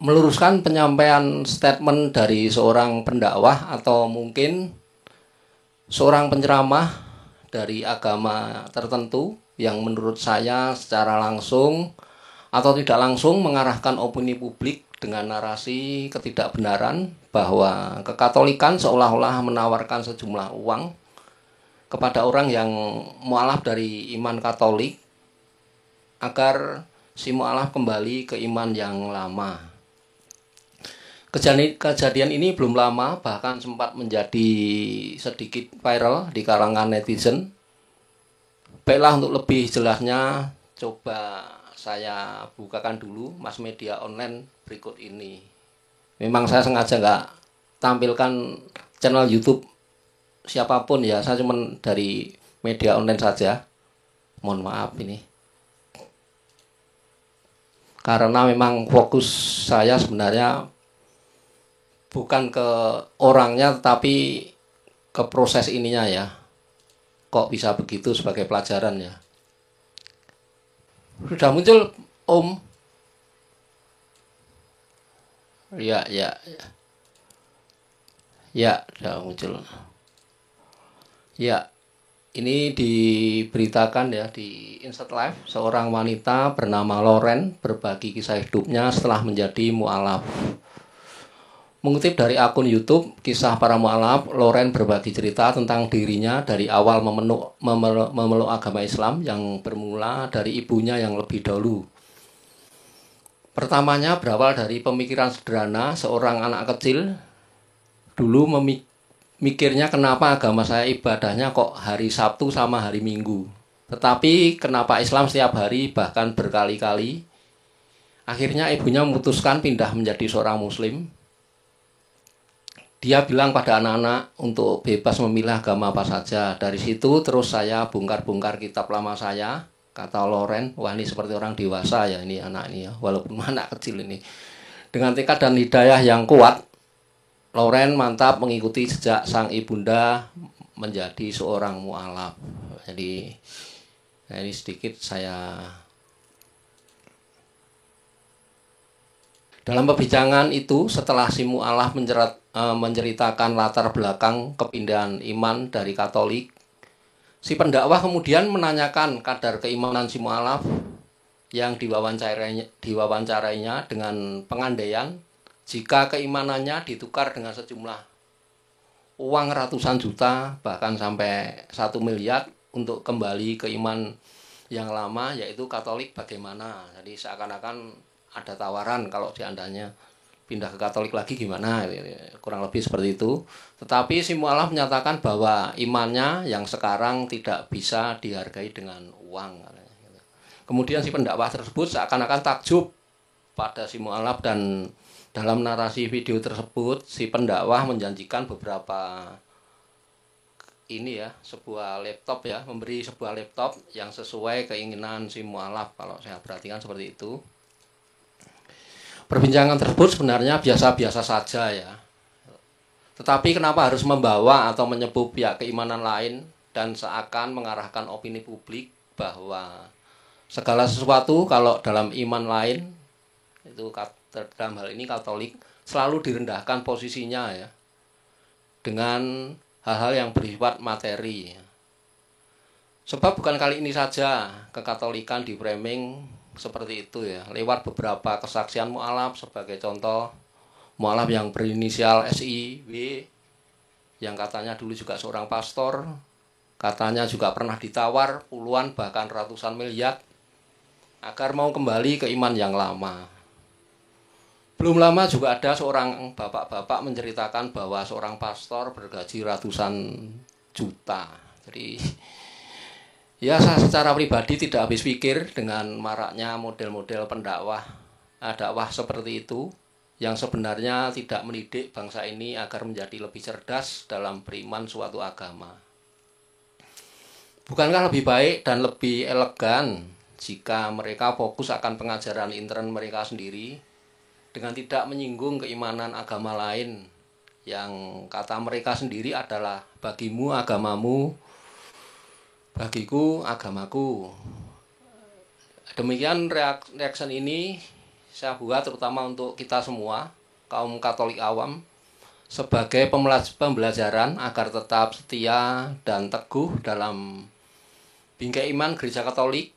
meluruskan penyampaian statement dari seorang pendakwah atau mungkin seorang penceramah dari agama tertentu yang menurut saya secara langsung atau tidak langsung mengarahkan opini publik dengan narasi ketidakbenaran bahwa kekatolikan seolah-olah menawarkan sejumlah uang kepada orang yang mualaf dari iman Katolik agar si mualaf kembali ke iman yang lama. Kejadian ini belum lama, bahkan sempat menjadi sedikit viral di kalangan netizen. Baiklah, untuk lebih jelasnya coba saya bukakan dulu mass media online berikut ini. Memang saya sengaja nggak tampilkan channel YouTube siapapun ya, saya cuma dari media online saja. Mohon maaf ini. Karena memang fokus saya sebenarnya bukan ke orangnya tetapi ke proses ininya ya. Kok bisa begitu sebagai pelajaran ya. Sudah muncul Om? Ya, ya, ya. Ya, sudah muncul. Ya, ini diberitakan ya di Insert Live, seorang wanita bernama Loren berbagi kisah hidupnya setelah menjadi mualaf. Mengutip dari akun YouTube Kisah Para Mualaf, Loren berbagi cerita tentang dirinya dari awal memeluk agama Islam yang bermula dari ibunya yang lebih dahulu. Pertamanya berawal dari pemikiran sederhana seorang anak kecil. Dulu mikirnya kenapa agama saya ibadahnya kok hari Sabtu sama hari Minggu. Tetapi kenapa Islam setiap hari bahkan berkali-kali. Akhirnya ibunya memutuskan pindah menjadi seorang Muslim. Dia bilang pada anak-anak untuk bebas memilih agama apa saja. Dari situ terus saya bongkar-bongkar kitab lama saya. Kata Loren, wah ini seperti orang dewasa ya ini anak ini ya, walaupun anak kecil ini. Dengan tekad dan hidayah yang kuat, Loren mantap mengikuti jejak sang ibunda menjadi seorang mualaf. Jadi nah ini sedikit saya. Dalam perbincangan itu, setelah si mualaf menceritakan latar belakang kepindahan iman dari Katolik, si pendakwah kemudian menanyakan kadar keimanan si mualaf yang diwawancarainya dengan pengandaian jika keimanannya ditukar dengan sejumlah uang ratusan juta bahkan sampai 1 miliar untuk kembali ke iman yang lama yaitu Katolik bagaimana. Jadi seakan-akan ada tawaran kalau seandainya pindah ke Katolik lagi gimana, kurang lebih seperti itu. Tetapi si mualaf menyatakan bahwa imannya yang sekarang tidak bisa dihargai dengan uang. Kemudian si pendakwah tersebut seakan-akan takjub pada si mualaf dan dalam narasi video tersebut si pendakwah menjanjikan beberapa ini ya, sebuah laptop ya, memberi sebuah laptop yang sesuai keinginan si mualaf kalau saya perhatikan seperti itu. Perbincangan tersebut sebenarnya biasa-biasa saja ya. Tetapi kenapa harus membawa atau menyebut pihak keimanan lain dan seakan mengarahkan opini publik bahwa segala sesuatu kalau dalam iman lain, itu dalam hal ini Katolik, selalu direndahkan posisinya ya. Dengan hal-hal yang bersifat materi. Sebab bukan kali ini saja kekatolikan di framing seperti itu ya, lewat beberapa kesaksian mualaf. Sebagai contoh, mualaf yang berinisial SIW yang katanya dulu juga seorang pastor, katanya juga pernah ditawar puluhan bahkan ratusan miliar agar mau kembali ke iman yang lama. Belum lama juga ada seorang bapak-bapak menceritakan bahwa seorang pastor bergaji ratusan juta. Jadi ya, saya secara pribadi tidak habis pikir dengan maraknya model-model dakwah seperti itu yang sebenarnya tidak mendidik bangsa ini agar menjadi lebih cerdas dalam beriman suatu agama. Bukankah lebih baik dan lebih elegan jika mereka fokus akan pengajaran intern mereka sendiri dengan tidak menyinggung keimanan agama lain yang kata mereka sendiri adalah bagimu agamamu, bagiku agamaku. Demikian reaction ini saya buat terutama untuk kita semua, kaum Katolik awam, sebagai pembelajaran agar tetap setia dan teguh dalam bingkai iman Gereja Katolik,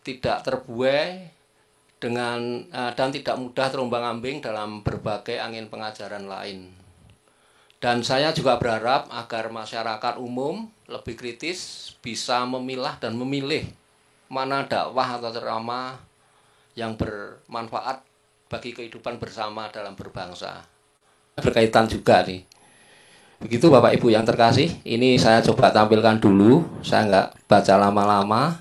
tidak terbuai dengan dan tidak mudah terombang-ambing dalam berbagai angin pengajaran lain. Dan saya juga berharap agar masyarakat umum lebih kritis, bisa memilah dan memilih mana dakwah atau ceramah yang bermanfaat bagi kehidupan bersama dalam berbangsa. Berkaitan juga nih. Begitu Bapak Ibu yang terkasih, ini saya coba tampilkan dulu, saya nggak baca lama-lama.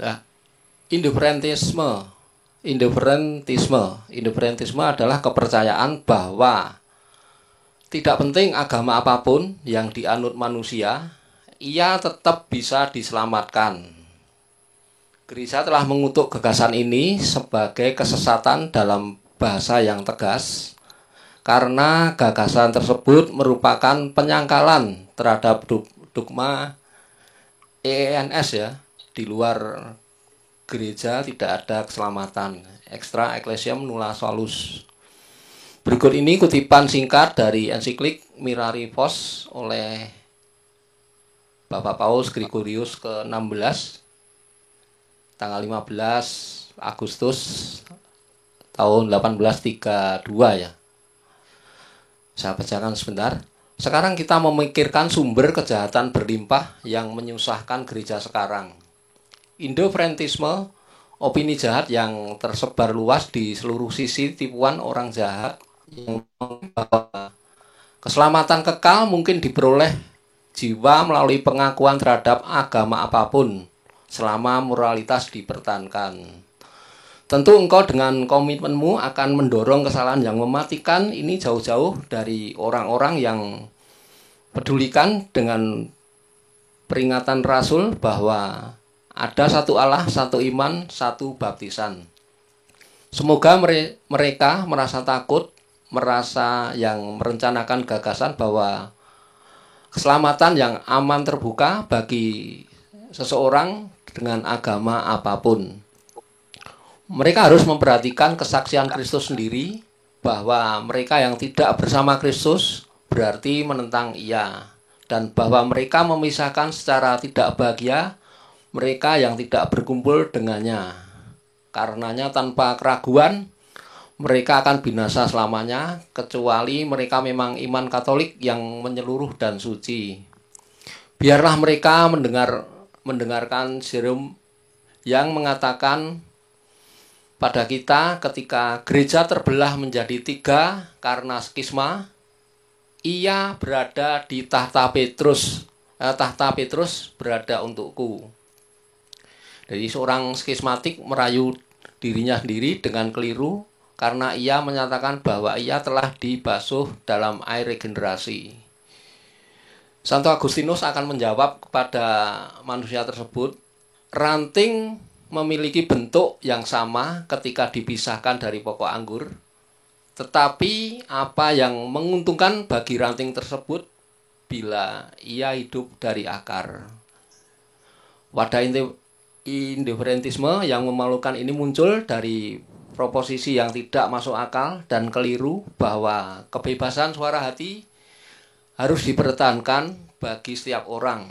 Nah, Indifferentisme adalah kepercayaan bahwa tidak penting agama apapun yang dianut manusia, ia tetap bisa diselamatkan. Gereja telah mengutuk gagasan ini sebagai kesesatan dalam bahasa yang tegas, karena gagasan tersebut merupakan penyangkalan terhadap dogma EENS ya. Di luar gereja tidak ada keselamatan. Extra ecclesiam nulla salus. Berikut ini kutipan singkat dari ensiklik Mirari Vos oleh Bapak Paus Gregorius ke-16 tanggal 15 Agustus tahun 1832 ya. Saya bacakan sebentar. Sekarang kita memikirkan sumber kejahatan berlimpah yang menyusahkan gereja sekarang. Indifferentisme, opini jahat yang tersebar luas di seluruh sisi tipuan orang jahat yang membawa keselamatan kekal mungkin diperoleh jiwa melalui pengakuan terhadap agama apapun selama moralitas dipertahankan. Tentu engkau dengan komitmenmu akan mendorong kesalahan yang mematikan ini jauh-jauh dari orang-orang yang pedulikan dengan peringatan Rasul bahwa ada satu Allah, satu iman, satu baptisan. Semoga mereka merasa takut, merasa yang merencanakan gagasan bahwa keselamatan yang aman terbuka bagi seseorang dengan agama apapun. Mereka harus memperhatikan kesaksian Kristus sendiri bahwa mereka yang tidak bersama Kristus berarti menentang Ia, dan bahwa mereka memisahkan secara tidak bahagia mereka yang tidak berkumpul dengannya. Karenanya tanpa keraguan mereka akan binasa selamanya, kecuali mereka memang iman Katolik yang menyeluruh dan suci. Biarlah mereka mendengarkan Jerome yang mengatakan pada kita ketika gereja terbelah menjadi 3 karena skisma, ia berada di tahta Petrus berada untukku. Jadi seorang skismatik merayu dirinya sendiri dengan keliru karena ia menyatakan bahwa ia telah dibasuh dalam air regenerasi. Santo Agustinus akan menjawab kepada manusia tersebut, ranting memiliki bentuk yang sama ketika dipisahkan dari pokok anggur, tetapi apa yang menguntungkan bagi ranting tersebut bila ia hidup dari akar. Wadah indifferentisme yang memalukan ini muncul dari proposisi yang tidak masuk akal dan keliru bahwa kebebasan suara hati harus dipertahankan bagi setiap orang.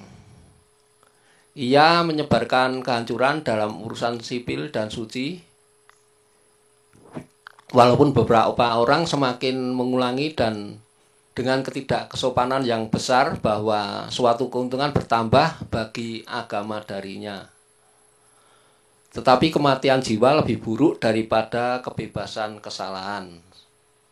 Ia menyebarkan kehancuran dalam urusan sipil dan suci, walaupun beberapa orang semakin mengulangi dan dengan ketidakkesopanan yang besar bahwa suatu keuntungan bertambah bagi agama darinya. Tetapi kematian jiwa lebih buruk daripada kebebasan kesalahan,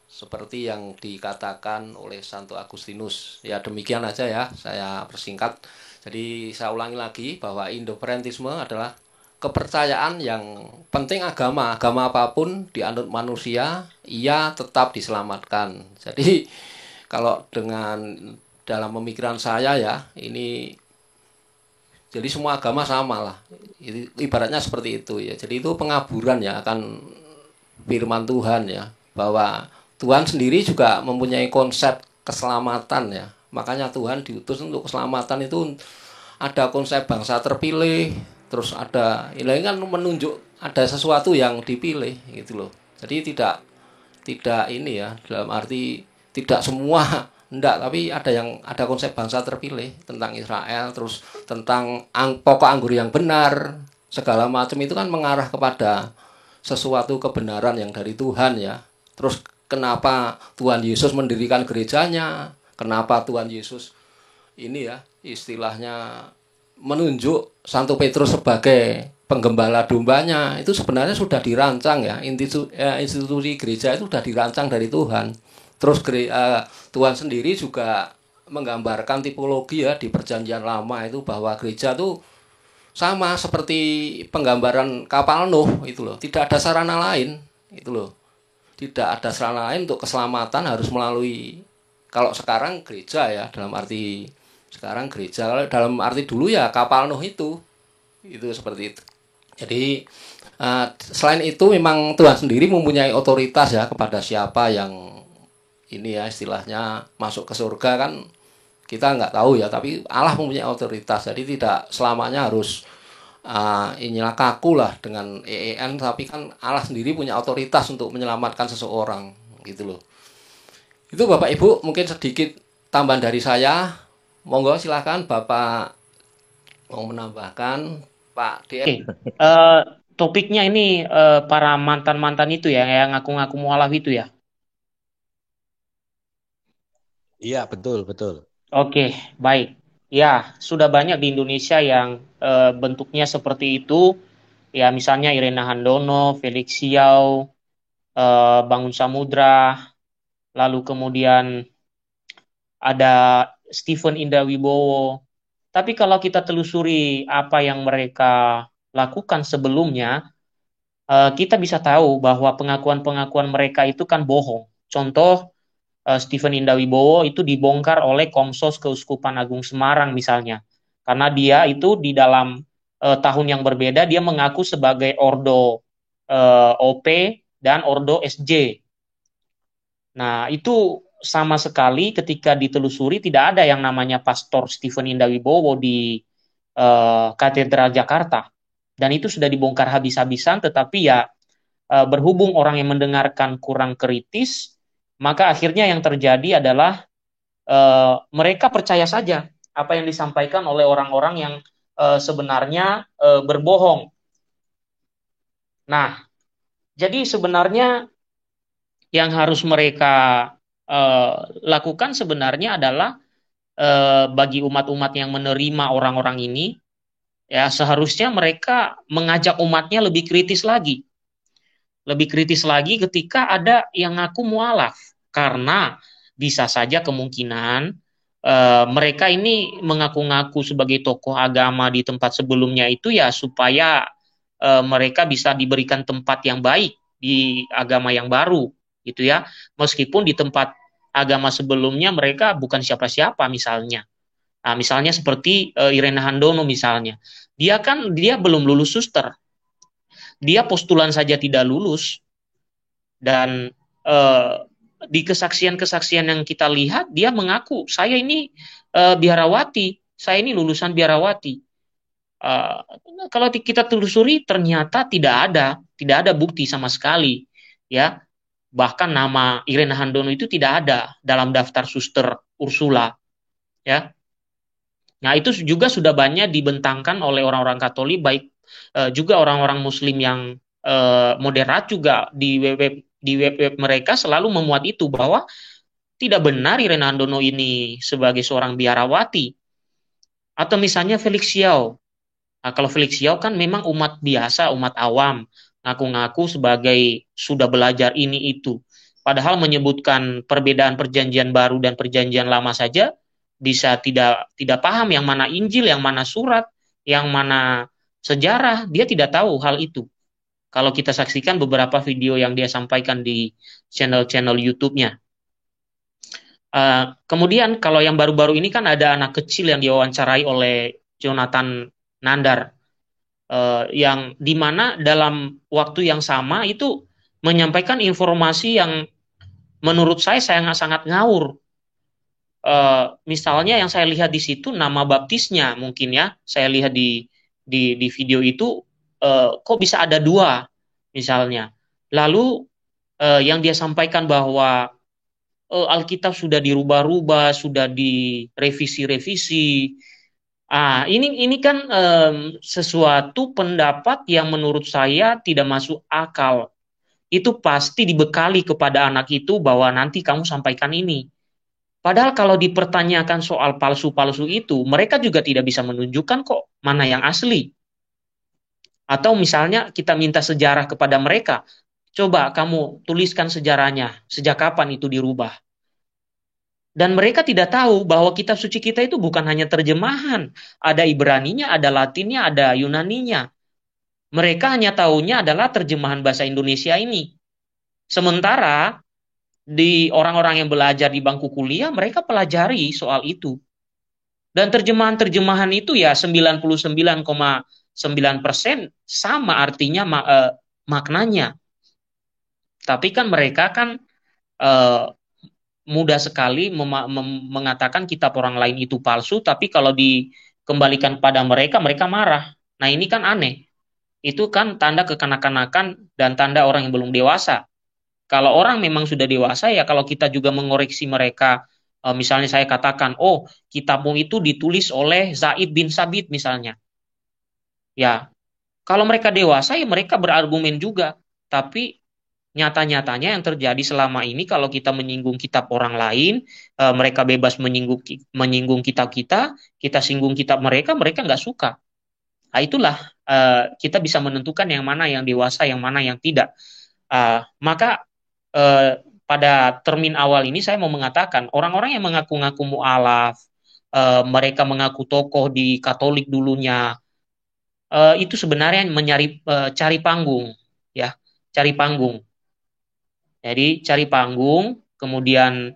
seperti yang dikatakan oleh Santo Agustinus. Ya demikian aja ya, saya persingkat. Jadi saya ulangi lagi bahwa indifferentisme adalah kepercayaan yang penting agama apapun dianut manusia, ia tetap diselamatkan. Jadi kalau dengan dalam pemikiran saya ya, ini jadi semua agama sama lah. Ibaratnya seperti itu ya. Jadi itu pengaburan ya akan firman Tuhan ya. Bahwa Tuhan sendiri juga mempunyai konsep keselamatan ya. Makanya Tuhan diutus untuk keselamatan itu ada konsep bangsa terpilih, terus ada ini kan menunjuk ada sesuatu yang dipilih gitu loh. Jadi tidak ini ya, dalam arti tidak semua enggak, tapi ada konsep bangsa terpilih tentang Israel, terus tentang pokok anggur yang benar, segala macam itu kan mengarah kepada sesuatu kebenaran yang dari Tuhan ya. Terus kenapa Tuhan Yesus mendirikan gerejanya? Kenapa Tuhan Yesus ini ya istilahnya menunjuk Santo Petrus sebagai penggembala dombanya? Itu sebenarnya sudah dirancang ya, institusi gereja itu sudah dirancang dari Tuhan. Terus Tuhan sendiri juga menggambarkan tipologi ya di Perjanjian Lama itu, bahwa gereja itu sama seperti penggambaran kapal Nuh itu loh. Tidak ada sarana lain itu loh. Tidak ada sarana lain untuk keselamatan harus melalui, kalau sekarang gereja ya, dalam arti sekarang gereja, kalau dalam arti dulu ya kapal Nuh itu seperti itu. Jadi selain itu memang Tuhan sendiri mempunyai otoritas ya kepada siapa yang ini ya istilahnya masuk ke surga kan kita nggak tahu ya, tapi Allah mempunyai otoritas. Jadi tidak selamanya harus inilah kaku lah dengan EEN, tapi kan Allah sendiri punya otoritas untuk menyelamatkan seseorang gitu loh. Itu Bapak Ibu mungkin sedikit tambahan dari saya. Monggo silakan Bapak mau menambahkan, Pak DM. Topiknya ini para mantan-mantan itu ya, yang ngaku-ngaku mualaf itu ya. Iya, betul, betul. Oke, baik. Ya, sudah banyak di Indonesia yang bentuknya seperti itu. Ya, misalnya Irena Handono, Felix Siau, Bangun Samudra, lalu kemudian ada Stephen Indah Wibowo. Tapi kalau kita telusuri apa yang mereka lakukan sebelumnya, kita bisa tahu bahwa pengakuan-pengakuan mereka itu kan bohong. Contoh, Stephen Indah Wibowo itu dibongkar oleh Komsos Keuskupan Agung Semarang misalnya. Karena dia itu di dalam tahun yang berbeda dia mengaku sebagai Ordo OP dan Ordo SJ. Nah, itu sama sekali ketika ditelusuri tidak ada yang namanya Pastor Stephen Indah Wibowo di Katedral Jakarta. Dan itu sudah dibongkar habis-habisan, tetapi ya berhubung orang yang mendengarkan kurang kritis, maka akhirnya yang terjadi adalah mereka percaya saja apa yang disampaikan oleh orang-orang yang sebenarnya berbohong. Nah, jadi sebenarnya yang harus mereka lakukan sebenarnya adalah bagi umat-umat yang menerima orang-orang ini, ya seharusnya mereka mengajak umatnya lebih kritis lagi. Lebih kritis lagi ketika ada yang ngaku mualaf. Karena bisa saja kemungkinan mereka ini mengaku-ngaku sebagai tokoh agama di tempat sebelumnya itu ya supaya mereka bisa diberikan tempat yang baik di agama yang baru gitu ya. Meskipun di tempat agama sebelumnya mereka bukan siapa-siapa misalnya. Nah, misalnya seperti Irena Handono misalnya. Dia belum lulus suster. Dia postulan saja tidak lulus, dan di kesaksian-kesaksian yang kita lihat dia mengaku saya ini biarawati, saya ini lulusan biarawati. Uh, Kalau kita telusuri ternyata tidak ada bukti sama sekali ya, bahkan nama Irena Handono itu tidak ada dalam daftar suster Ursula ya. Nah, itu juga sudah banyak dibentangkan oleh orang-orang Katolik, baik juga orang-orang Muslim yang moderat juga di web mereka selalu memuat itu bahwa tidak benar Irena Handono ini sebagai seorang biarawati. Atau misalnya Felix Xiao. Nah, kalau Felix Xiao kan memang umat biasa, umat awam, ngaku-ngaku sebagai sudah belajar ini itu. Padahal menyebutkan perbedaan perjanjian baru dan perjanjian lama saja bisa tidak paham yang mana Injil, yang mana surat, yang mana sejarah, dia tidak tahu hal itu. Kalau kita saksikan beberapa video yang dia sampaikan di channel-channel YouTube-nya. Kemudian kalau yang baru-baru ini kan ada anak kecil yang diwawancarai oleh Jonathan Nandar, yang dimana dalam waktu yang sama itu menyampaikan informasi yang menurut saya sangat ngawur. Misalnya yang saya lihat di situ nama baptisnya mungkin ya, saya lihat di di video itu kok bisa ada dua misalnya. Lalu yang dia sampaikan bahwa Alkitab sudah dirubah-rubah, sudah direvisi-revisi. Ini kan sesuatu pendapat yang menurut saya tidak masuk akal. Itu pasti dibekali kepada anak itu bahwa nanti kamu sampaikan ini. Padahal kalau dipertanyakan soal palsu-palsu itu, mereka juga tidak bisa menunjukkan kok mana yang asli. Atau misalnya kita minta sejarah kepada mereka, coba kamu tuliskan sejarahnya, sejak kapan itu dirubah. Dan mereka tidak tahu bahwa kitab suci kita itu bukan hanya terjemahan. Ada Ibraninya, ada Latinnya, ada Yunaninya. Mereka hanya tahunya adalah terjemahan bahasa Indonesia ini. Sementara di orang-orang yang belajar di bangku kuliah, mereka pelajari soal itu. Dan terjemahan-terjemahan itu ya 99,9% sama artinya maknanya. Tapi kan mereka kan mudah sekali mengatakan kitab orang lain itu palsu, tapi kalau dikembalikan pada mereka, mereka marah. Nah ini kan aneh. Itu kan tanda kekanak-kanakan dan tanda orang yang belum dewasa. Kalau orang memang sudah dewasa, ya kalau kita juga mengoreksi mereka, misalnya saya katakan, oh kitabmu itu ditulis oleh Zaid bin Sabit misalnya. Ya, kalau mereka dewasa ya mereka berargumen juga. Tapi nyata-nyatanya yang terjadi selama ini kalau kita menyinggung kitab orang lain, mereka bebas menyinggung kitab kita, kita singgung kitab mereka, mereka nggak suka. Nah, itulah kita bisa menentukan yang mana yang dewasa, yang mana yang tidak. Maka pada termin awal ini saya mau mengatakan orang-orang yang mengaku-ngaku mu'alaf, mereka mengaku tokoh di Katolik dulunya, itu sebenarnya cari panggung, ya, cari panggung. Jadi cari panggung, kemudian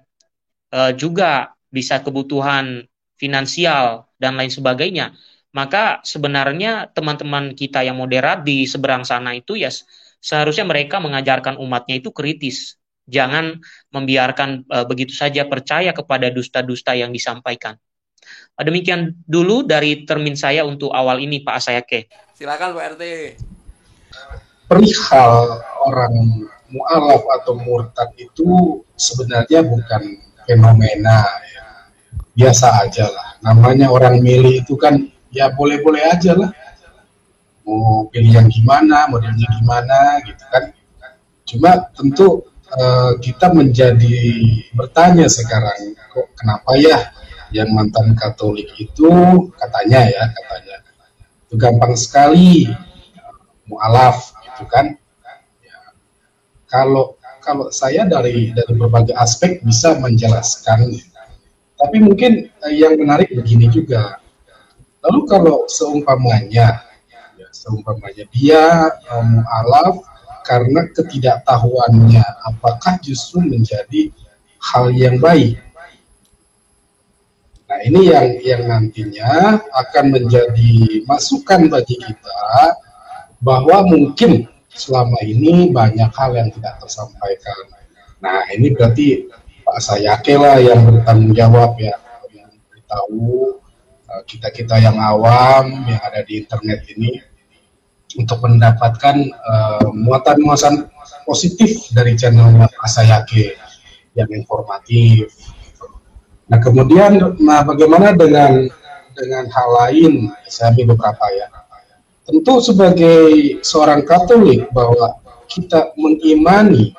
juga bisa kebutuhan finansial dan lain sebagainya. Maka sebenarnya teman-teman kita yang moderat di seberang sana itu ya seharusnya mereka mengajarkan umatnya itu kritis. Jangan membiarkan begitu saja percaya kepada dusta-dusta yang disampaikan. Demikian dulu dari termin saya untuk awal ini, Pak Asayake. Silakan Pak RT. Perihal orang mu'alaf atau murtad itu sebenarnya bukan fenomena ya. Biasa aja lah. Namanya orang milih itu kan ya boleh-boleh aja lah. Mau pilih yang gimana, modelnya gimana gitu kan. Cuma tentu kita menjadi bertanya sekarang, kok kenapa ya yang mantan Katolik itu katanya itu gampang sekali mu'alaf gitu kan. Kalau saya dari berbagai aspek bisa menjelaskan, tapi mungkin yang menarik begini juga. Lalu kalau seumpamanya dia mu'alaf karena ketidaktahuannya, apakah justru menjadi hal yang baik? Nah ini yang nantinya akan menjadi masukan bagi kita bahwa mungkin selama ini banyak hal yang tidak tersampaikan. Nah ini berarti Pak Sayake lah yang bertanggung jawab ya, yang beritahu kita yang awam yang ada di internet ini untuk mendapatkan muatan-muatan positif dari channelnya Pak Sayake yang informatif. Nah kemudian bagaimana dengan hal lain? Saya ambil beberapa ya. Tentu sebagai seorang Katolik bahwa kita mengimani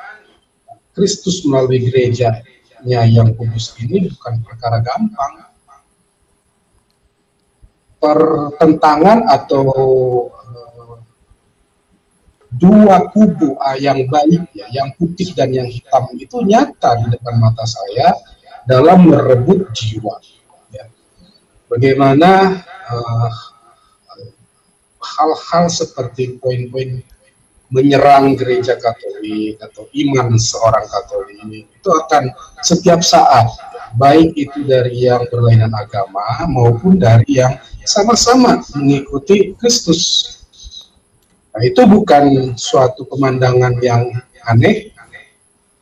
Kristus melalui gerejanya yang kudus ini bukan perkara gampang. Pertentangan atau dua kubu yang baik ya, yang putih dan yang hitam itu nyata di depan mata saya dalam merebut jiwa. Ya. Bagaimana hal-hal seperti poin-poin menyerang gereja Katolik atau iman seorang Katolik itu akan setiap saat, baik itu dari yang berlainan agama maupun dari yang sama-sama mengikuti Kristus. Nah, itu bukan suatu pemandangan yang aneh,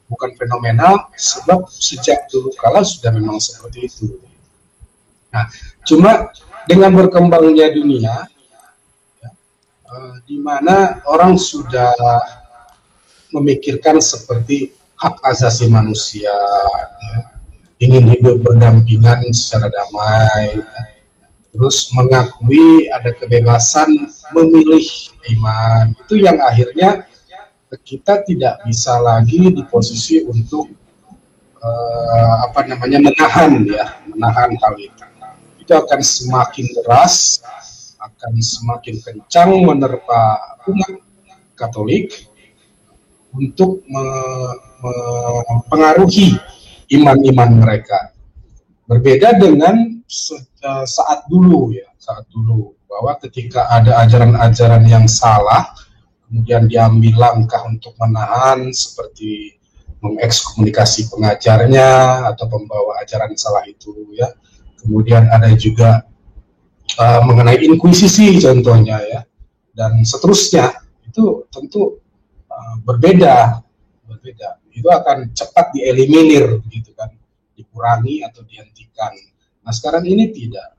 bukan fenomenal, sebab sejak dulu kala sudah memang seperti itu. Nah, cuma dengan berkembangnya dunia, di mana orang sudah memikirkan seperti hak asasi manusia, ya, ingin hidup berdampingan secara damai, ya, terus mengakui ada kebebasan memilih iman. Itu yang akhirnya kita tidak bisa lagi di posisi untuk menahan hal itu. Itu akan semakin deras, akan semakin kencang menerpa umat Katolik untuk mempengaruhi iman-iman mereka. Berbeda dengan saat dulu bahwa ketika ada ajaran-ajaran yang salah, kemudian diambil langkah untuk menahan seperti mengekskomunikasi pengajarnya atau pembawa ajaran salah itu, ya. Kemudian ada juga mengenai inkuisisi contohnya, ya, dan seterusnya. Itu tentu berbeda. Itu akan cepat dieliminir, gitu kan, dikurangi atau dihentikan. Nah, sekarang ini tidak.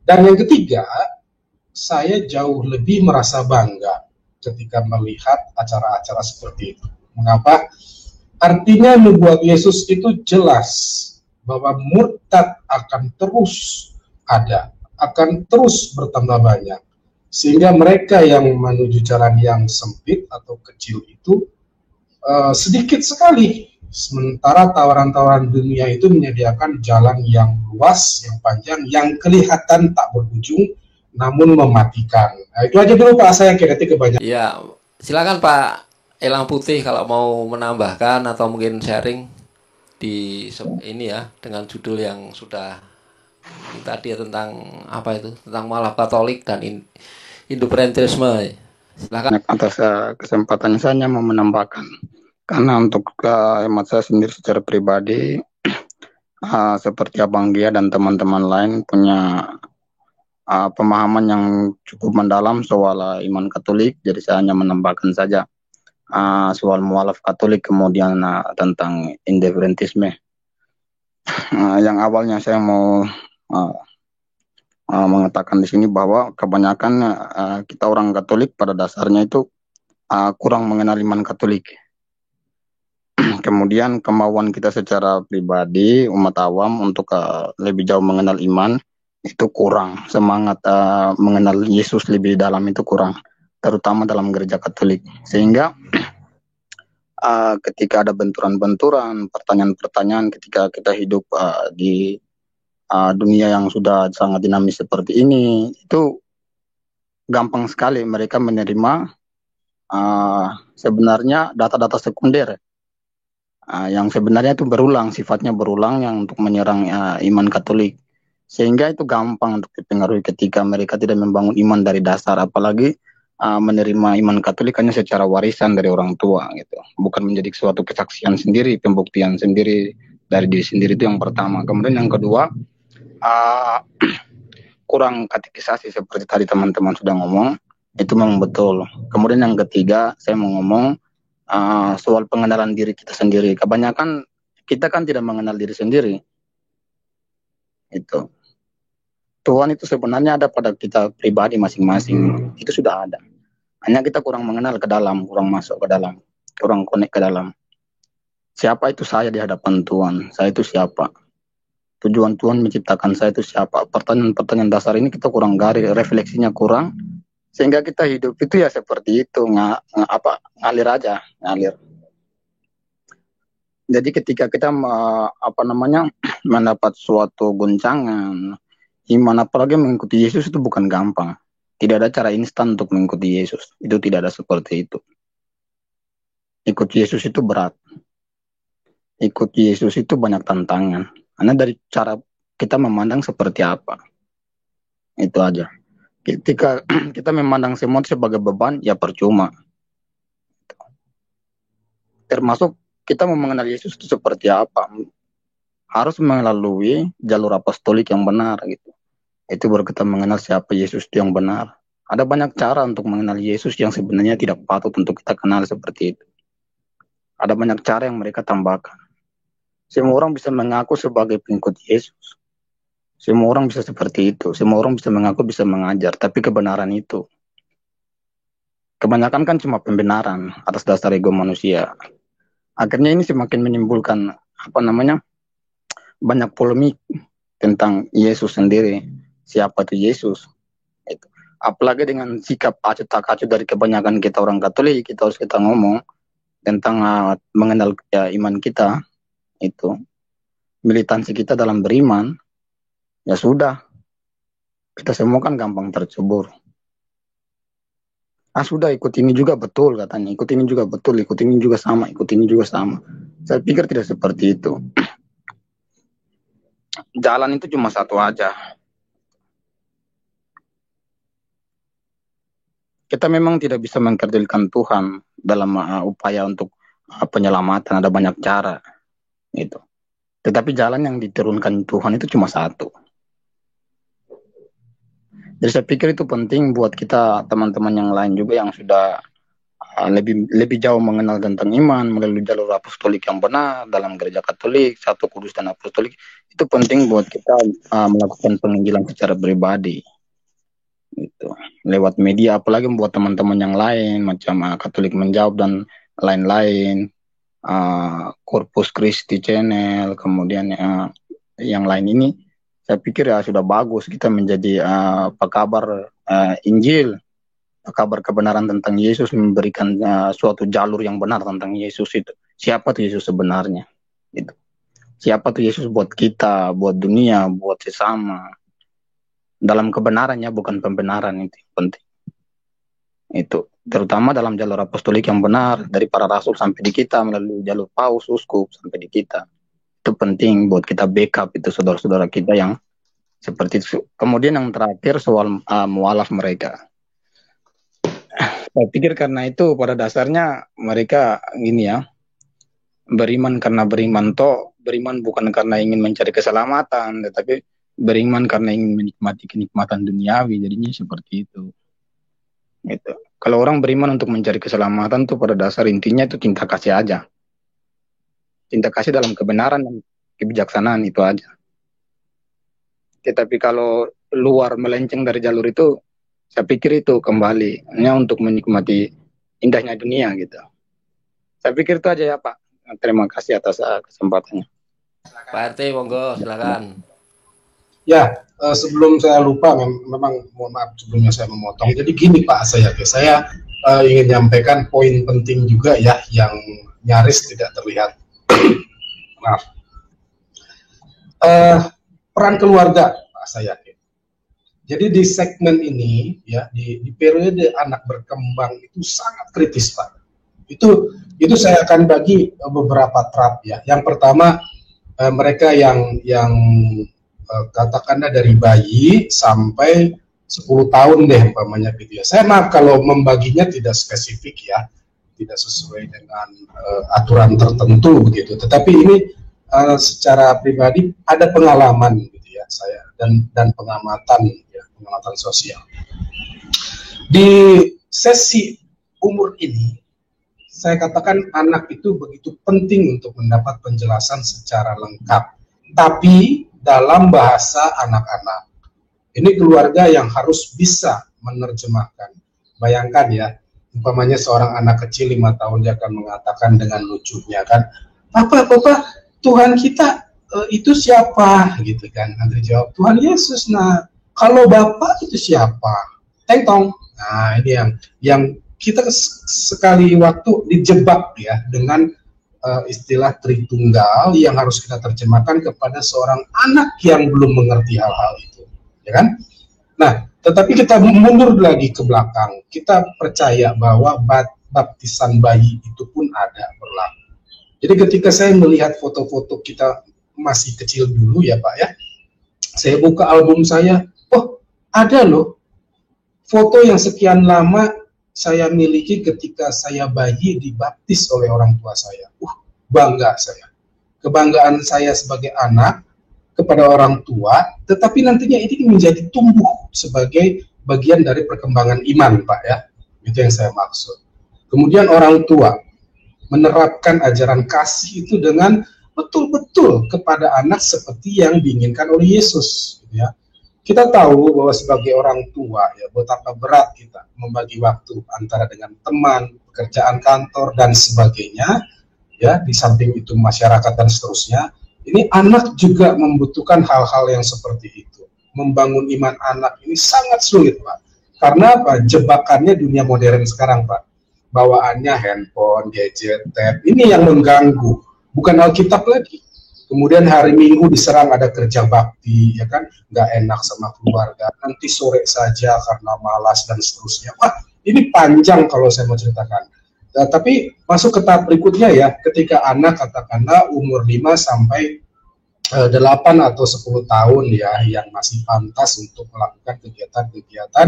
Dan yang ketiga, saya jauh lebih merasa bangga ketika melihat acara-acara seperti itu. Mengapa? Artinya nubuat Yesus itu jelas bahwa murtad akan terus ada, akan terus bertambah banyak. Sehingga mereka yang menuju jalan yang sempit atau kecil itu sedikit sekali. Sementara tawaran-tawaran dunia itu menyediakan jalan yang luas, yang panjang, yang kelihatan tak berujung, namun mematikan. Nah, itu aja dulu Pak, saya kira kebanyakan. Ya, silakan Pak Elang Putih kalau mau menambahkan atau mungkin sharing di ini ya, dengan judul yang sudah tadi tentang apa itu, tentang mualaf Katolik dan Independentrisme. Silakan. Atas kesempatan saya hanya mau menambahkan, karena untuk hemat saya sendiri secara pribadi, seperti Abang Gia dan teman-teman lain punya pemahaman yang cukup mendalam soal iman Katolik, jadi saya hanya menambahkan saja soal mualaf Katolik, kemudian tentang indifferentisme. Yang awalnya saya mau mengatakan di sini bahwa kebanyakan kita orang Katolik pada dasarnya itu kurang mengenal iman Katolik. Kemudian kemauan kita secara pribadi umat awam untuk lebih jauh mengenal iman itu kurang, semangat mengenal Yesus lebih dalam itu kurang, terutama dalam gereja Katolik. Sehingga ketika ada benturan-benturan, pertanyaan-pertanyaan ketika kita hidup di dunia yang sudah sangat dinamis seperti ini, itu gampang sekali mereka menerima sebenarnya data-data sekunder yang sebenarnya itu berulang, sifatnya berulang, yang untuk menyerang iman Katolik. Sehingga itu gampang untuk dipengaruhi ketika mereka tidak membangun iman dari dasar, apalagi menerima iman Katolik hanya secara warisan dari orang tua, gitu, bukan menjadi suatu kesaksian sendiri, pembuktian sendiri dari diri sendiri. Itu yang pertama. Kemudian yang kedua, kurang katekisasi seperti tadi teman-teman sudah ngomong, itu memang betul. Kemudian yang ketiga, saya mau ngomong soal pengenalan diri kita sendiri. Kebanyakan kita kan tidak mengenal diri sendiri. Itu Tuhan itu sebenarnya ada pada kita pribadi masing-masing, itu sudah ada. Hanya kita kurang mengenal ke dalam, kurang masuk ke dalam, kurang connect ke dalam. Siapa itu saya di hadapan Tuhan? Saya itu siapa? Tujuan Tuhan menciptakan saya itu siapa? Pertanyaan-pertanyaan dasar ini kita kurang gali, refleksinya kurang, sehingga kita hidup itu ya seperti itu, ngalir aja, ngalir. Jadi ketika kita mendapat suatu guncangan iman, apalagi mengikuti Yesus, itu bukan gampang. Tidak ada cara instan untuk mengikuti Yesus. Itu tidak ada seperti itu. Ikut Yesus itu berat. Ikut Yesus itu banyak tantangan. Karena dari cara kita memandang seperti apa. Itu aja. Ketika kita memandang semua sebagai beban, ya percuma. Termasuk kita mau mengenal Yesus itu seperti apa. Harus melalui jalur apostolik yang benar, gitu. Itu baru kita mengenal siapa Yesus itu yang benar. Ada banyak cara untuk mengenal Yesus yang sebenarnya tidak patut untuk kita kenal seperti itu. Ada banyak cara yang mereka tambahkan. Semua orang bisa mengaku sebagai pengikut Yesus. Semua orang bisa seperti itu. Semua orang bisa mengaku bisa mengajar. Tapi kebenaran itu kebanyakan kan cuma pembenaran atas dasar ego manusia. Akhirnya ini semakin menimbulkan banyak polemik tentang Yesus sendiri. Siapa itu Yesus? Itu. Apalagi dengan sikap acuh tak acuh dari kebanyakan kita orang Katolik, kita ngomong tentang mengenal iman kita, itu militansi kita dalam beriman, ya sudah, kita semua kan gampang tercebur. Sudah, ikut ini juga betul katanya, ikut ini juga betul, ikut ini juga sama, ikut ini juga sama. Saya pikir tidak seperti itu. Jalan itu cuma satu aja. Kita memang tidak bisa mengkerdilkan Tuhan dalam upaya untuk penyelamatan, ada banyak cara itu. Tetapi jalan yang diturunkan Tuhan itu cuma satu. Jadi saya pikir itu penting buat kita teman-teman yang lain juga yang sudah lebih jauh mengenal tentang iman melalui jalur apostolik yang benar dalam gereja Katolik, satu kudus dan apostolik. Itu penting buat kita melakukan penginjilan secara pribadi. Itu lewat media, apalagi buat teman-teman yang lain macam Katolik Menjawab dan lain-lain, Corpus Christi Channel, kemudian yang lain ini, saya pikir ya sudah bagus kita menjadi pekabar Injil, kabar kebenaran tentang Yesus, memberikan suatu jalur yang benar tentang Yesus itu. Siapa tuh Yesus sebenarnya? Itu. Siapa tuh Yesus buat kita, buat dunia, buat sesama. Dalam kebenarannya, bukan pembenaran, itu yang penting. Itu terutama dalam jalur apostolik yang benar dari para rasul sampai di kita, melalui jalur paus, uskup sampai di kita. Itu penting buat kita backup itu saudara-saudara kita yang seperti itu. Kemudian yang terakhir soal mualaf mereka. Saya pikir karena itu pada dasarnya mereka gini ya, beriman karena beriman beriman bukan karena ingin mencari keselamatan, tetapi beriman karena ingin menikmati kenikmatan duniawi, jadinya seperti itu. Gitu. Kalau orang beriman untuk mencari keselamatan tuh pada dasar intinya itu cinta kasih aja. Cinta kasih dalam kebenaran dan kebijaksanaan itu aja. Tetapi kalau luar melenceng dari jalur itu, saya pikir itu kembali hanya untuk menikmati indahnya dunia gitu. Saya pikir itu aja ya Pak. Terima kasih atas kesempatannya. Pak RT, monggo silakan. Ya, sebelum saya lupa, memang mohon maaf sebelumnya saya memotong. Jadi gini Pak, saya ingin menyampaikan poin penting juga ya yang nyaris tidak terlihat. Maaf. Peran keluarga, Pak saya. Jadi di segmen ini ya di periode anak berkembang itu sangat kritis Pak. Itu saya akan bagi beberapa trap ya. Yang pertama mereka yang katakanlah dari bayi sampai 10 tahun deh umpamanya gitu ya. Saya maaf kalau membaginya tidak spesifik ya, tidak sesuai dengan aturan tertentu begitu. Tetapi ini secara pribadi ada pengalaman gitu ya saya dan pengamatan sosial. Di sesi umur ini saya katakan anak itu begitu penting untuk mendapat penjelasan secara lengkap. Tapi dalam bahasa anak-anak. Ini keluarga yang harus bisa menerjemahkan. Bayangkan ya, umpamanya seorang anak kecil 5 tahun dia akan mengatakan dengan lucunya kan, Papa, Tuhan kita itu siapa? Gitu kan. Nanti jawab, Tuhan Yesus. Nah, kalau Bapak itu siapa? Teng-tong. Nah, ini yang kita sekali waktu dijebak ya dengan istilah Tritunggal yang harus kita terjemahkan kepada seorang anak yang belum mengerti hal-hal itu, ya kan? Nah, tetapi kita mundur lagi ke belakang, kita percaya bahwa baptisan bayi itu pun ada berlaku. Jadi ketika saya melihat foto-foto kita masih kecil dulu ya Pak ya, saya buka album saya, ada loh foto yang sekian lama saya miliki ketika saya bayi dibaptis oleh orang tua saya. Bangga saya. Kebanggaan saya sebagai anak kepada orang tua, tetapi nantinya ini menjadi tumbuh sebagai bagian dari perkembangan iman, Pak ya. Itu yang saya maksud. Kemudian orang tua menerapkan ajaran kasih itu dengan betul-betul kepada anak seperti yang diinginkan oleh Yesus, gitu ya. kita tahu bahwa sebagai orang tua ya betapa berat kita membagi waktu antara dengan teman, pekerjaan kantor dan sebagainya, ya, di samping itu masyarakat dan seterusnya. Ini anak juga membutuhkan hal-hal yang seperti itu. Membangun iman anak ini sangat sulit, Pak. Karena apa? Jebakannya dunia modern sekarang, Pak. Bawaannya handphone, gadget, tab, ini yang mengganggu, bukan Alkitab lagi. Kemudian hari Minggu diserang ada kerja bakti, ya kan, nggak enak sama keluarga. Nanti sore saja karena malas dan seterusnya. Wah, ini panjang kalau saya mau ceritakan. Nah, tapi masuk ke tahap berikutnya ya, ketika anak katakanlah umur 5 sampai 8 atau 10 tahun ya, yang masih pantas untuk melakukan kegiatan-kegiatan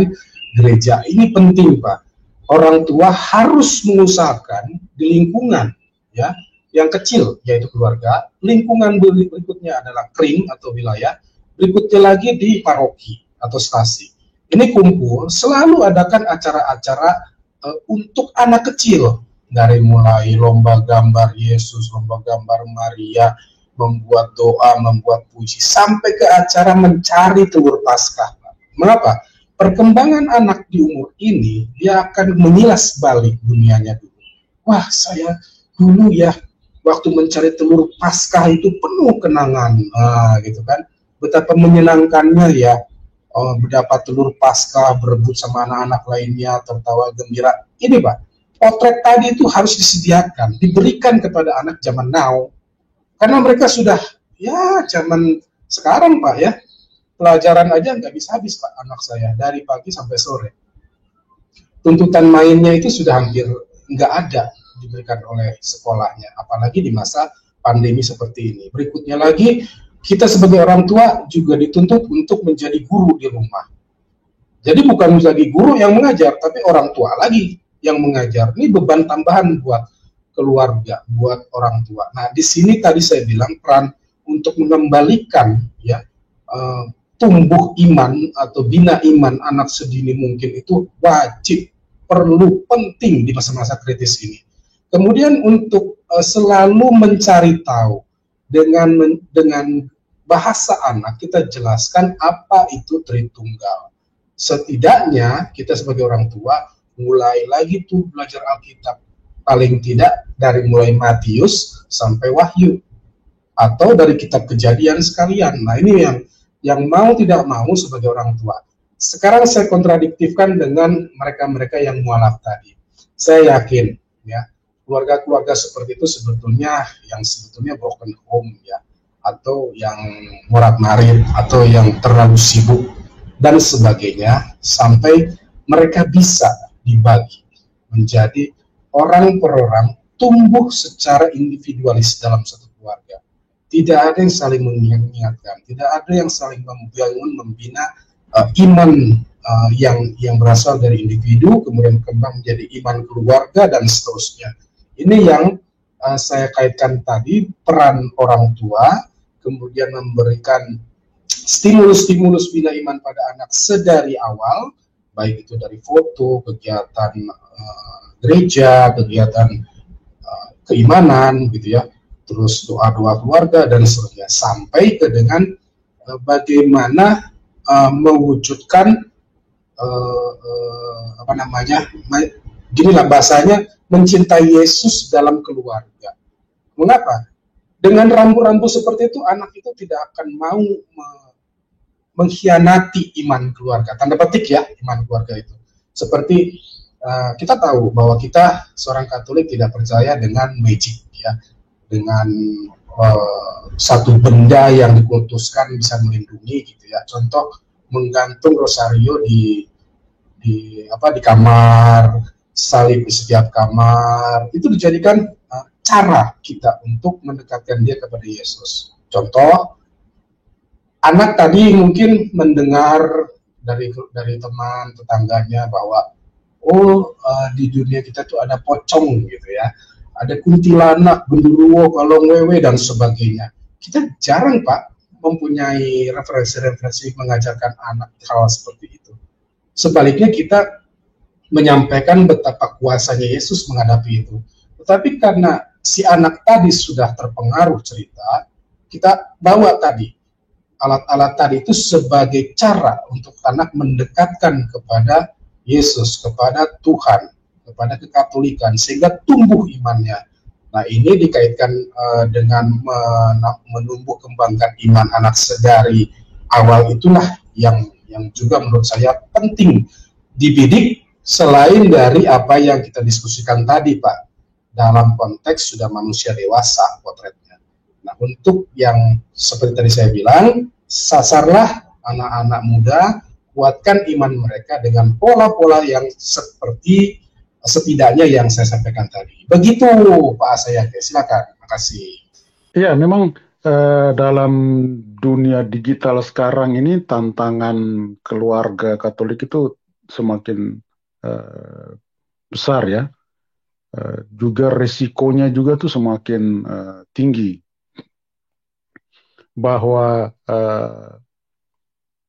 gereja. Ini penting, Pak. Orang tua harus mengusahakan di lingkungan, ya, yang kecil, yaitu keluarga. Lingkungan berikutnya adalah kring atau wilayah. Berikutnya lagi di paroki atau stasi. Ini kumpul, selalu adakan acara-acara untuk anak kecil. Dari mulai lomba gambar Yesus, lomba gambar Maria, membuat doa, membuat puji, sampai ke acara mencari telur Paskah. Mengapa? Perkembangan anak di umur ini, dia akan mengilas balik dunianya dulu. Wah, saya dulu ya, waktu mencari telur Paskah itu penuh kenangan, gitu kan. Betapa menyenangkannya ya, mendapat telur Paskah, berebut sama anak-anak lainnya, tertawa gembira. Ini Pak, potret tadi itu harus disediakan, diberikan kepada anak zaman now. Karena mereka sudah, ya zaman sekarang Pak ya, pelajaran aja nggak bisa habis Pak anak saya, dari pagi sampai sore. Tuntutan mainnya itu sudah hampir nggak ada diberikan oleh sekolahnya, apalagi di masa pandemi seperti ini. Berikutnya lagi, kita sebagai orang tua juga dituntut untuk menjadi guru di rumah. Jadi bukan lagi guru yang mengajar, tapi orang tua lagi yang mengajar. Ini beban tambahan buat keluarga, buat orang tua. Nah, di sini tadi saya bilang peran untuk mengembalikan ya tumbuh iman atau bina iman anak sedini mungkin itu wajib, perlu, penting di masa-masa kritis ini. Kemudian untuk selalu mencari tahu dengan bahasa anak, kita jelaskan apa itu Tritunggal. Setidaknya kita sebagai orang tua mulai lagi tuh belajar Alkitab, paling tidak dari mulai Matius sampai Wahyu, atau dari kitab Kejadian sekalian. Nah, ini yang mau tidak mau sebagai orang tua. Sekarang saya kontradiktifkan dengan mereka-mereka yang mualaf tadi. Saya yakin ya, keluarga-keluarga seperti itu sebetulnya broken home ya, atau yang morat-marit, atau yang terlalu sibuk dan sebagainya, sampai mereka bisa dibagi menjadi orang per orang, tumbuh secara individualis dalam satu keluarga. Tidak ada yang saling mengingatkan, tidak ada yang saling membangun, membina iman yang berasal dari individu, kemudian berkembang menjadi iman keluarga dan seterusnya. Ini yang saya kaitkan tadi, peran orang tua, kemudian memberikan stimulus-stimulus bina iman pada anak sedari awal, baik itu dari foto, kegiatan gereja, kegiatan keimanan gitu ya, terus doa-doa keluarga dan seterusnya, sampai ke dengan bagaimana mewujudkan ginilah bahasanya, mencintai Yesus dalam keluarga. Mengapa? Dengan rambu-rambu seperti itu, anak itu tidak akan mau mengkhianati iman keluarga. Tanda petik ya, iman keluarga itu. Seperti kita tahu bahwa kita seorang Katolik tidak percaya dengan magic ya, dengan satu benda yang dikultuskan bisa melindungi gitu ya. Contoh, menggantung rosario di kamar, salib di setiap kamar, itu dijadikan cara kita untuk mendekatkan dia kepada Yesus. Contoh, anak tadi mungkin mendengar dari teman tetangganya bahwa di dunia kita tuh ada pocong gitu ya, ada kuntilanak, genderuwo, kalong wewe dan sebagainya. Kita jarang Pak mempunyai referensi-referensi mengajarkan anak hal seperti itu. Sebaliknya kita menyampaikan betapa kuasanya Yesus menghadapi itu. Tetapi karena si anak tadi sudah terpengaruh cerita, kita bawa tadi alat-alat tadi itu sebagai cara untuk anak mendekatkan kepada Yesus, kepada Tuhan, kepada kekatolikan, sehingga tumbuh imannya. Nah, ini dikaitkan dengan menumbuh kembangkan iman anak sedari awal, itulah yang juga menurut saya penting dididik, selain dari apa yang kita diskusikan tadi, Pak, dalam konteks sudah manusia dewasa potretnya. Nah, untuk yang seperti tadi saya bilang, sasarlah anak-anak muda, kuatkan iman mereka dengan pola-pola yang seperti setidaknya yang saya sampaikan tadi. Begitu Pak Asayake, silakan. Terima kasih. Iya, memang dalam dunia digital sekarang ini tantangan keluarga Katolik itu semakin besar ya. Juga resikonya juga tuh semakin tinggi. Bahwa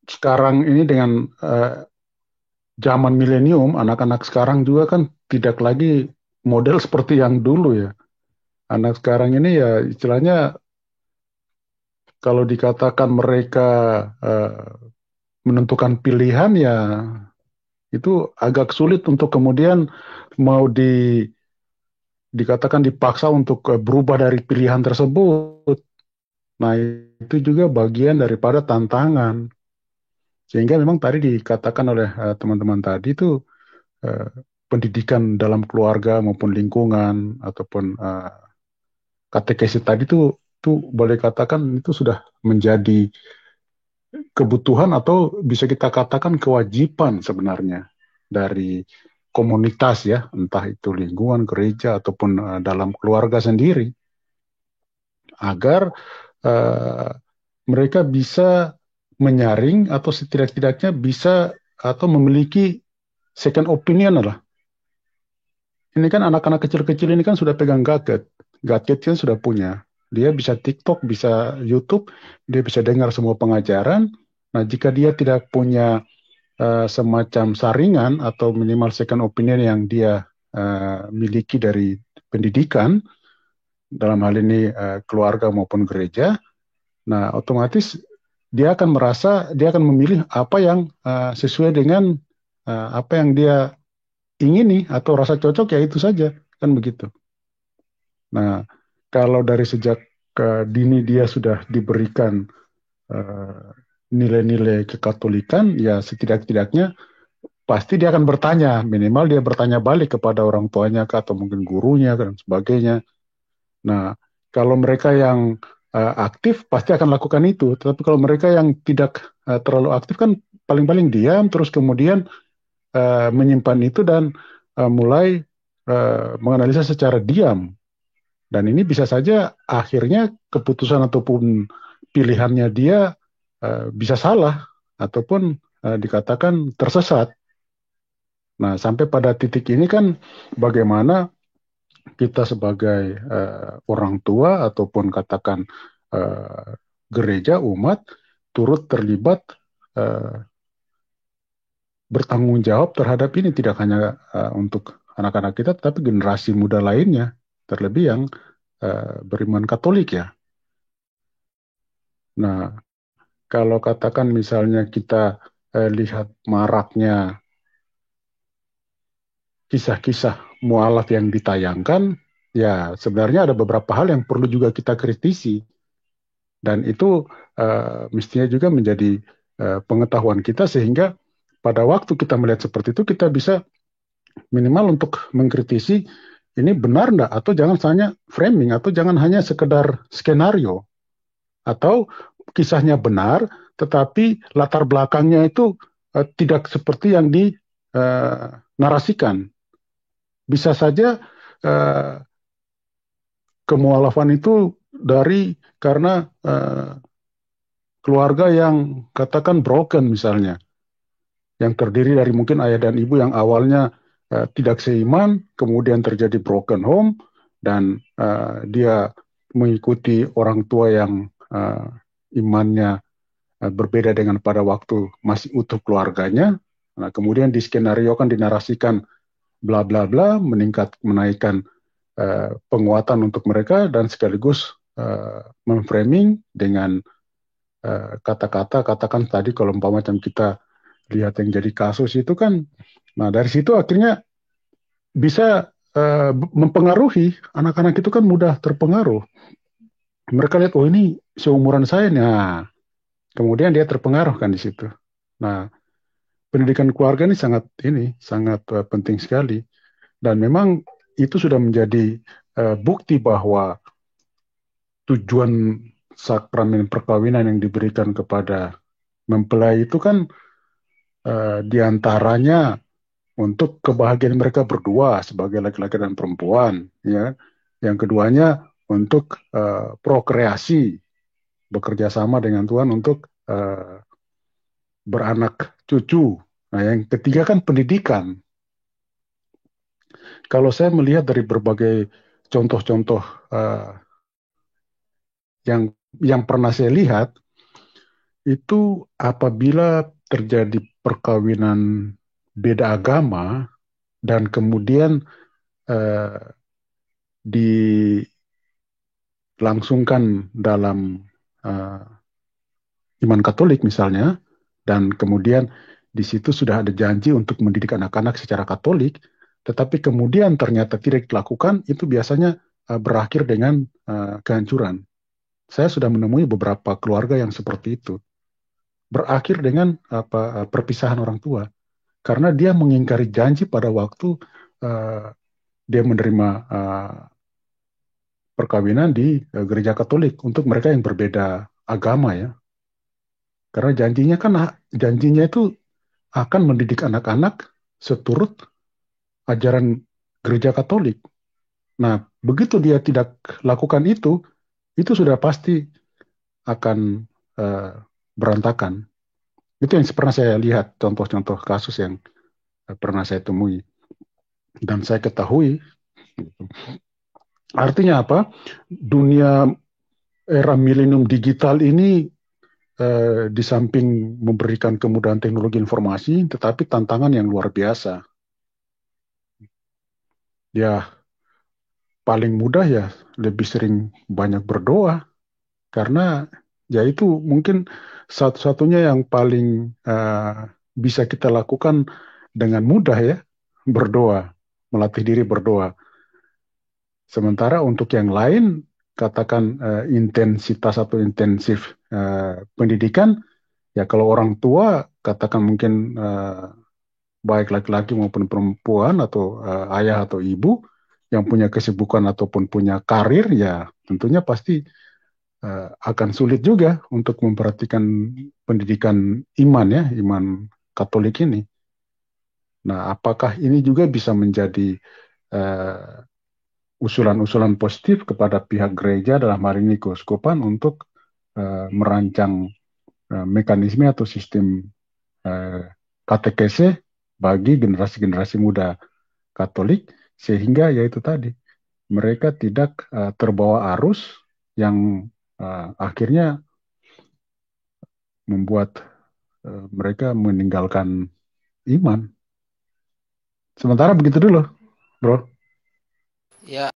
sekarang ini dengan zaman milenium, anak-anak sekarang juga kan tidak lagi model seperti yang dulu ya. Anak sekarang ini ya istilahnya kalau dikatakan mereka menentukan pilihan ya itu agak sulit untuk kemudian mau dikatakan dipaksa untuk berubah dari pilihan tersebut. Nah, itu juga bagian daripada tantangan. Sehingga memang tadi dikatakan oleh teman-teman tadi itu pendidikan dalam keluarga maupun lingkungan ataupun katekesi tadi itu boleh katakan itu sudah menjadi kebutuhan atau bisa kita katakan kewajiban sebenarnya dari komunitas ya, entah itu lingkungan gereja ataupun dalam keluarga sendiri, agar mereka bisa menyaring atau setidak-tidaknya bisa atau memiliki second opinion lah. Ini kan anak-anak kecil-kecil ini kan sudah pegang gadget kan sudah punya. Dia bisa TikTok, bisa YouTube, dia bisa dengar semua pengajaran. Nah, jika dia tidak punya semacam saringan atau minimal second opinion yang dia miliki dari pendidikan, dalam hal ini keluarga maupun gereja, nah otomatis dia akan merasa, dia akan memilih apa yang sesuai dengan apa yang dia ingini atau rasa cocok, ya itu saja, kan begitu. Nah, kalau dari sejak dini dia sudah diberikan nilai-nilai kekatolikan, ya setidak-tidaknya pasti dia akan bertanya, minimal dia bertanya balik kepada orang tuanya atau mungkin gurunya dan sebagainya. Nah, kalau mereka yang aktif pasti akan lakukan itu, tetapi kalau mereka yang tidak terlalu aktif kan paling-paling diam, terus kemudian menyimpan itu dan mulai menganalisa secara diam. Dan ini bisa saja akhirnya keputusan ataupun pilihannya dia bisa salah ataupun dikatakan tersesat. Nah, sampai pada titik ini kan bagaimana kita sebagai orang tua ataupun katakan gereja, umat, turut terlibat bertanggung jawab terhadap ini, tidak hanya untuk anak-anak kita, tetapi generasi muda lainnya, terlebih yang beriman Katolik ya. Nah, kalau katakan misalnya kita lihat maraknya kisah-kisah mualaf yang ditayangkan, ya sebenarnya ada beberapa hal yang perlu juga kita kritisi. Dan itu mestinya juga menjadi pengetahuan kita, sehingga pada waktu kita melihat seperti itu, kita bisa minimal untuk mengkritisi ini benar enggak, atau jangan hanya framing, atau jangan hanya sekedar skenario, atau kisahnya benar, tetapi latar belakangnya itu tidak seperti yang dinarasikan. Bisa saja kemualafan itu karena keluarga yang katakan broken misalnya, yang terdiri dari mungkin ayah dan ibu yang awalnya tidak seiman, kemudian terjadi broken home, dan dia mengikuti orang tua yang imannya berbeda dengan pada waktu masih utuh keluarganya. Nah, kemudian di skenario kan dinarasikan bla bla bla, menaikkan penguatan untuk mereka, dan sekaligus memframing dengan kata-kata, katakan tadi kalau macam kita lihat yang jadi kasus itu kan, nah dari situ akhirnya bisa mempengaruhi anak-anak itu kan mudah terpengaruh. Mereka lihat, oh ini seumuran saya, nah kemudian dia terpengaruh kan di situ. Nah, pendidikan keluarga ini sangat penting sekali, dan memang itu sudah menjadi bukti bahwa tujuan sakramen perkawinan yang diberikan kepada mempelai itu kan diantaranya untuk kebahagiaan mereka berdua sebagai laki-laki dan perempuan, ya. Yang keduanya untuk prokreasi, bekerja sama dengan Tuhan untuk beranak cucu. Nah, yang ketiga kan pendidikan. Kalau saya melihat dari berbagai contoh-contoh yang pernah saya lihat, itu apabila terjadi perkawinan beda agama dan kemudian dilangsungkan dalam iman Katolik misalnya, dan kemudian di situ sudah ada janji untuk mendidik anak-anak secara Katolik, tetapi kemudian ternyata tidak dilakukan, itu biasanya berakhir dengan kehancuran. Saya sudah menemui beberapa keluarga yang seperti itu, berakhir dengan perpisahan orang tua, karena dia mengingkari janji pada waktu dia menerima perkawinan di gereja Katolik untuk mereka yang berbeda agama, ya. Karena janjinya itu akan mendidik anak-anak seturut ajaran gereja Katolik. Nah, begitu dia tidak lakukan itu sudah pasti akan berantakan. Itu yang pernah saya lihat, contoh-contoh kasus yang pernah saya temui dan saya ketahui. Artinya apa? Dunia era milenium digital ini di samping memberikan kemudahan teknologi informasi, tetapi tantangan yang luar biasa. Ya, paling mudah ya lebih sering banyak berdoa, karena ya itu mungkin satu-satunya yang paling bisa kita lakukan dengan mudah, ya, berdoa, melatih diri berdoa. Sementara untuk yang lain, katakan intensitas atau intensif pendidikan, ya kalau orang tua, katakan mungkin baik laki-laki maupun perempuan atau ayah atau ibu yang punya kesibukan ataupun punya karir, ya tentunya pasti akan sulit juga untuk memperhatikan pendidikan iman, ya, iman Katolik ini. Nah, apakah ini juga bisa menjadi usulan-usulan positif kepada pihak gereja dalam hal ini keuskupan untuk merancang mekanisme atau sistem katekese bagi generasi-generasi muda Katolik, sehingga yaitu tadi mereka tidak terbawa arus yang akhirnya membuat mereka meninggalkan iman. Sementara begitu dulu, bro. Ya,